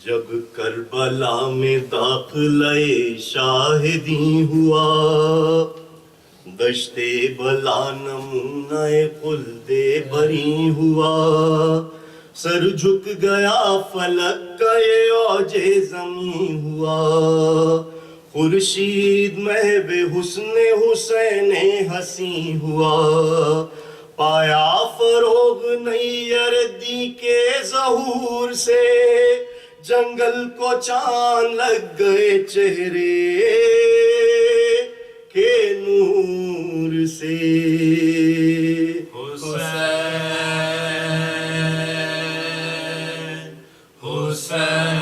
جب کربلا میں داخلہ شاہدی ہوا، دشت بلا نمونہ خلد بری ہوا، سر جھک گیا فلک کا یہ اوج زمین ہوا، خورشید محب حسن حسین حسین ہوا، پایا فروغ نئی اردی کے ظہور سے، جنگل کو چاند لگ گئے چہرے کے نور سے۔ حسین حسین،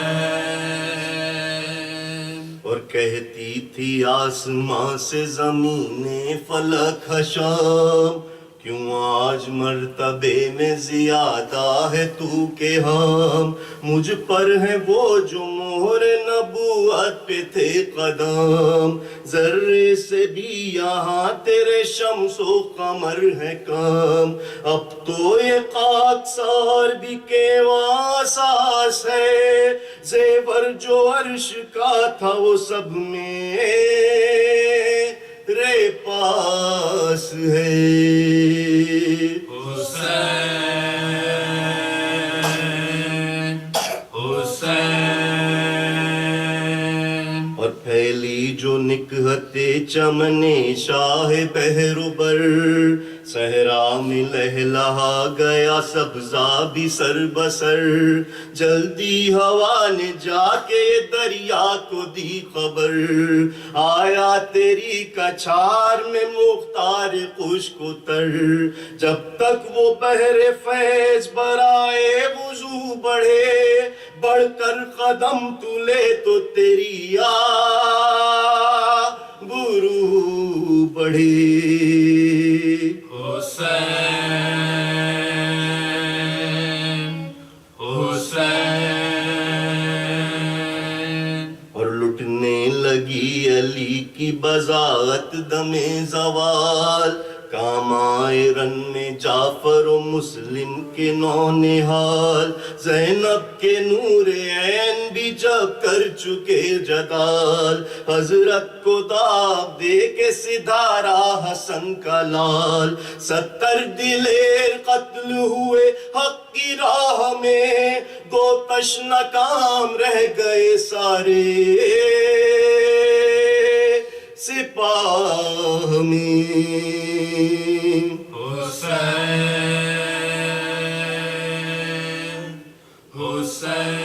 اور کہتی تھی آسمان سے زمین فلک حشام، کیوں آج مرتبے میں زیادہ ہے تو کہ ہم، مجھ پر ہے وہ جو مہر نبوت پہ تھے قدم، ذرے سے بھی یہاں تیرے شمس و قمر ہے کم، اب تو یہ خاکسار بھی کیواں ساس ہے، زیور جو عرش کا تھا وہ سب میں رے پاس ہے۔ حسین حسین، اور پھیلی جو نکہت چمن شاہ بحر و بر، صحرا میں لہلہا گیا سبزہ بھی سر بسر، جلدی ہوا نے جا کے دریا کو دی خبر، آیا تیری کچھار میں مختار خشک و تر، جب تک وہ بحر فیض برائے وضو بڑھے، بڑھ کر قدم تو لے تو تیری برو بڑھے۔ حسین حسین، اور لٹنے لگی علی کی بضاعت دم زوال، کام آئے رن میں جعفر و مسلم کے نونہال، زینب کے نور عین بھی جب کر چکے جدال، حضرت کو داغ دے کے سدھارا حسن کا لال، 70 دلیر قتل ہوئے حق کی راہ میں، گو تشنہ کام رہ گئے سارے سپاہ میں۔ حسین حسین،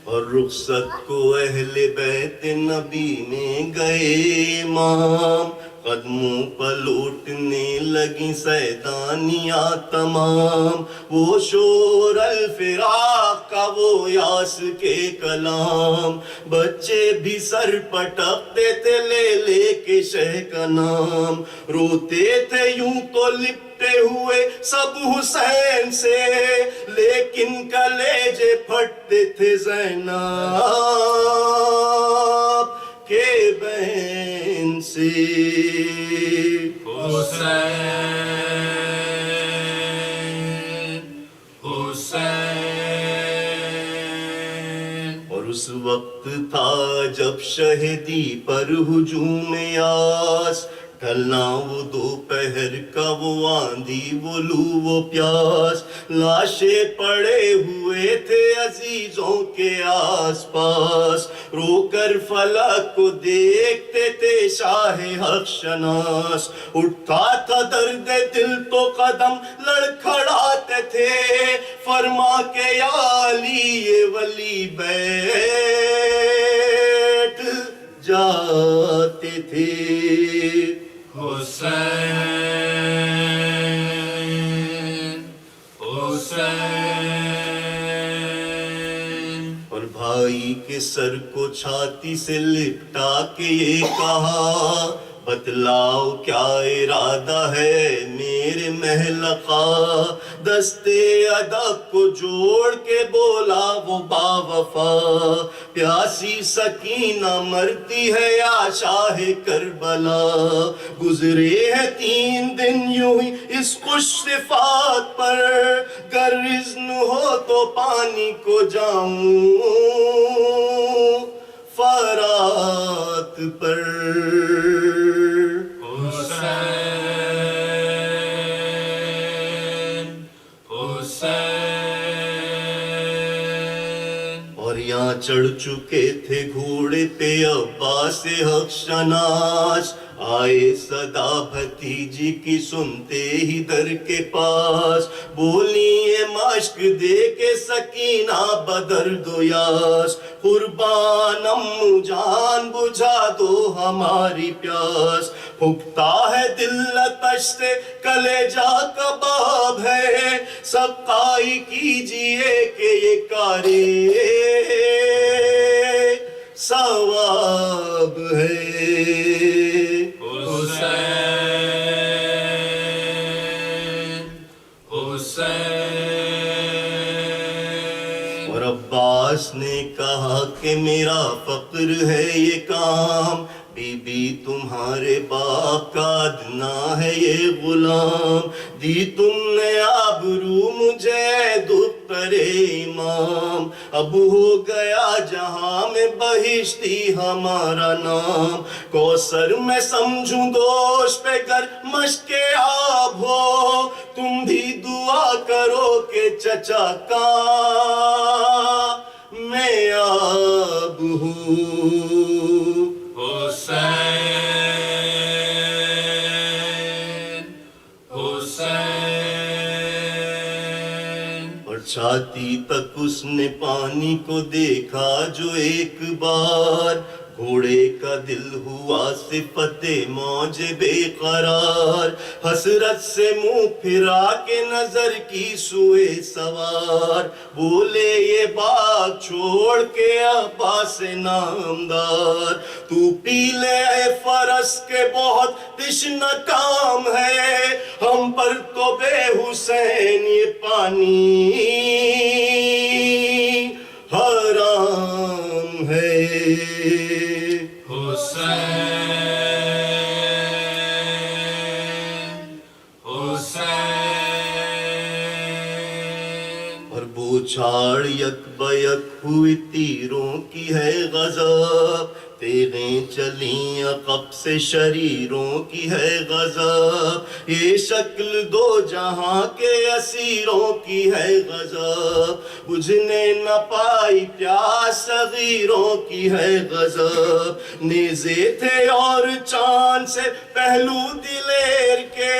اور رخصت کو اہل بیت نبی میں گئے امام، قدموں پر لوٹنے لگی سیدانیاں تمام، وہ شور الفراق کا وہ یاس کے کلام، بچے بھی سر پٹکتے تھے لے لے کے شہ کا نام، روتے تھے یوں تو لپٹے ہوئے سب حسین سے، لیکن کلیجے پھٹتے تھے زینب کے بہن سے۔ حسین حسین، اور اس وقت تھا جب شہدی پر ہجوم یاس، ڈھلنا وہ دوپہر کا وہ آندھی وہ لو وہ پیاس، لاشیں پڑے ہوئے تھے عزیزوں کے آس پاس، رو کر فلک کو دیکھتے تھے شاہ حق شناس، اٹھتا تھا درد دل تو قدم لڑکھڑاتے تھے، فرما کے یا علی یہ ولی بیٹھ جاتے تھے۔ حسین حسین، اور بھائی کے سر کو چھاتی سے لپٹا کے یہ کہا، بتلاؤ کیا ارادہ ہے میرے محلقہ، دستے ادب کو جوڑ کے بولا وہ باوفا، پیاسی سکینہ مرتی ہے یا شاہ کربلا، گزرے ہیں 3 دن یوں ہی اس خوش صفات پر، گر اذن ہو تو پانی کو جاؤں فرات پر۔ حسین حسین۔ اور یہاں چڑھ چکے تھے گھوڑے پہ عباس حق شناس، آئے صدا بھتیجی کی سنتے ہی در کے پاس، بولی یہ مشک دے کے سکینہ بدرد و یاس، قربان امو جان بجھا دو ہماری پیاس، پھکتا ہے دل آتش سے کلیجہ کباب ہے، سقائی کیجئے کہ یہ کارے ثواب ہے۔ حسین حسین۔ اور عباس نے کہا کہ میرا فقر ہے یہ کام، بی بی تمہارے باپ کا ادنا ہے یہ غلام، دی تم نے آبرو مجھے دختر امام، اب ہو گیا جہاں میں بہشتی ہمارا نام، کوثر میں سمجھوں دوش پہ گر مشک آب ہو، تم بھی دعا کرو کہ چچا کا میں آب ہوں۔ حسین حسین۔ اور چھاتی تک اس نے پانی کو دیکھا جو ایک بار، گھوڑے کا دل ہوا صفت موج بے قرار، حسرت سے منہ پھرا کے نظر کی سوئے سوار، بولے یہ بات چھوڑ کے عباس نامدار، تو پی لے اے فرس کے بہت تشنہ کام ہے، ہم پر تو بے حسین یہ پانی حرام ہے۔ حسین حسین۔ اور بوچھاڑ یک بیک ہوئی تیروں کی ہے غضب، تیغیں چلیں عقب سے شریروں کی ہے غضب، یہ شکل دو جہاں کے اسیروں کی ہے غضب، بجھنے نہ پائی پیاس صغیروں کی ہے غضب، نیزے تھے اور چاند سے پہلو دلیر کے،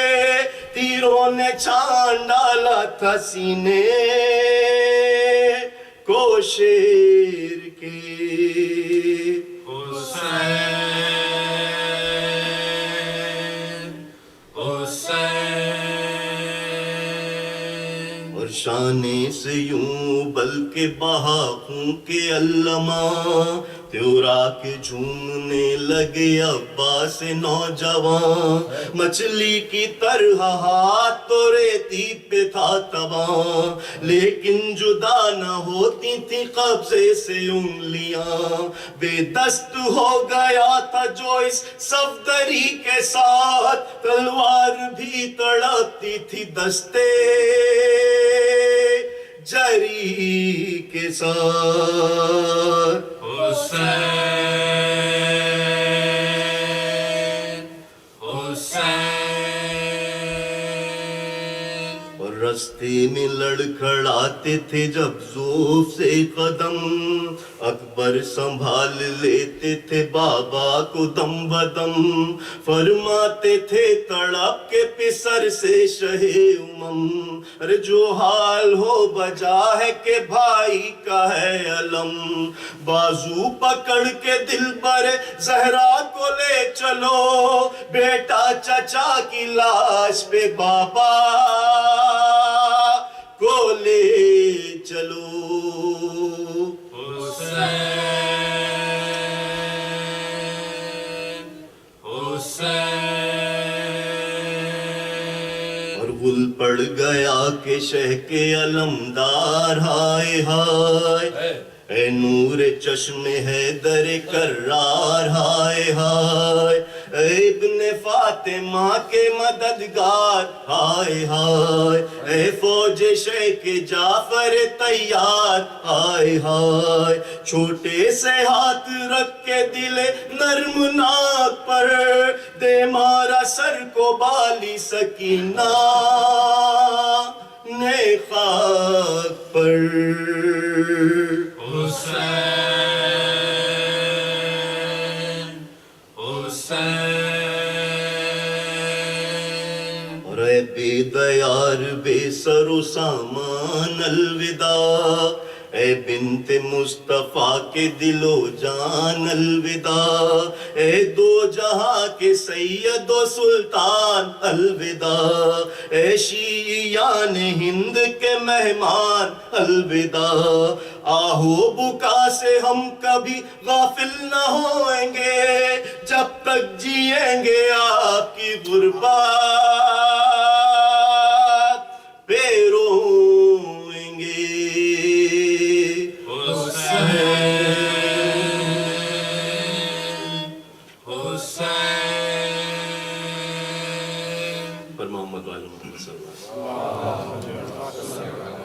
تیروں نے چھان ڈالا تھا سینے کو شیر کے۔ حسین حسین۔ اور شانے سے یوں بلکہ بہا خون کے علماء، تیورا کے جھومنے لگے عباس نوجوان، مچھلی کی طرح ہاتھ تو ریتی پہ تھا تباں، لیکن جدا نہ ہوتی تھی قبضے سے انگلیاں، بے دست ہو گیا تھا جو اس صفدری کے ساتھ، تلوار بھی تڑپتی تھی دستے جری کے ساتھ۔ حسین حسین۔ اور رستے میں لڑکھڑاتے تھے جب زوف سے قدم، اکبر سنبھال لیتے تھے بابا کو دم بدم، فرماتے تھے تڑپ کے پسر سے شہ امم، ارے جو حال ہو بجا ہے کہ بھائی کا ہے علم، بازو پکڑ کے دل پر زہرا کو لے چلو، بیٹا چچا کی لاش پہ بابا کو لے چلو۔ حسین حسین۔ گل پڑ گیا کہ شہ کے علمدار ہائے ہائے اے نور چشم حیدر کرار ہائے ہائے اے ابن فاطمہ کے مددگار ہائے ہائے اے فوج شیخ جعفر تیار ہائے ہائے چھوٹے سے ہاتھ رکھ کے دل نرم ناک پر دے مارا سر کو بالی سکینہ نے خاک پر حسین حسین اور اے بے دیار بے سر و سامان الوداع اے بنت مصطفیٰ کے دل و جان الوداع اے دو جہاں کے سید و سلطان الوداع اے شیعیان ہند کے مہمان الوداع آہو بکا سے ہم کبھی غافل نہ ہوئیں گے جب تک جیئیں گے آپ کی غربات پہ روئیں گے پر محمد والے محمد صلی اللہ علیہ وسلم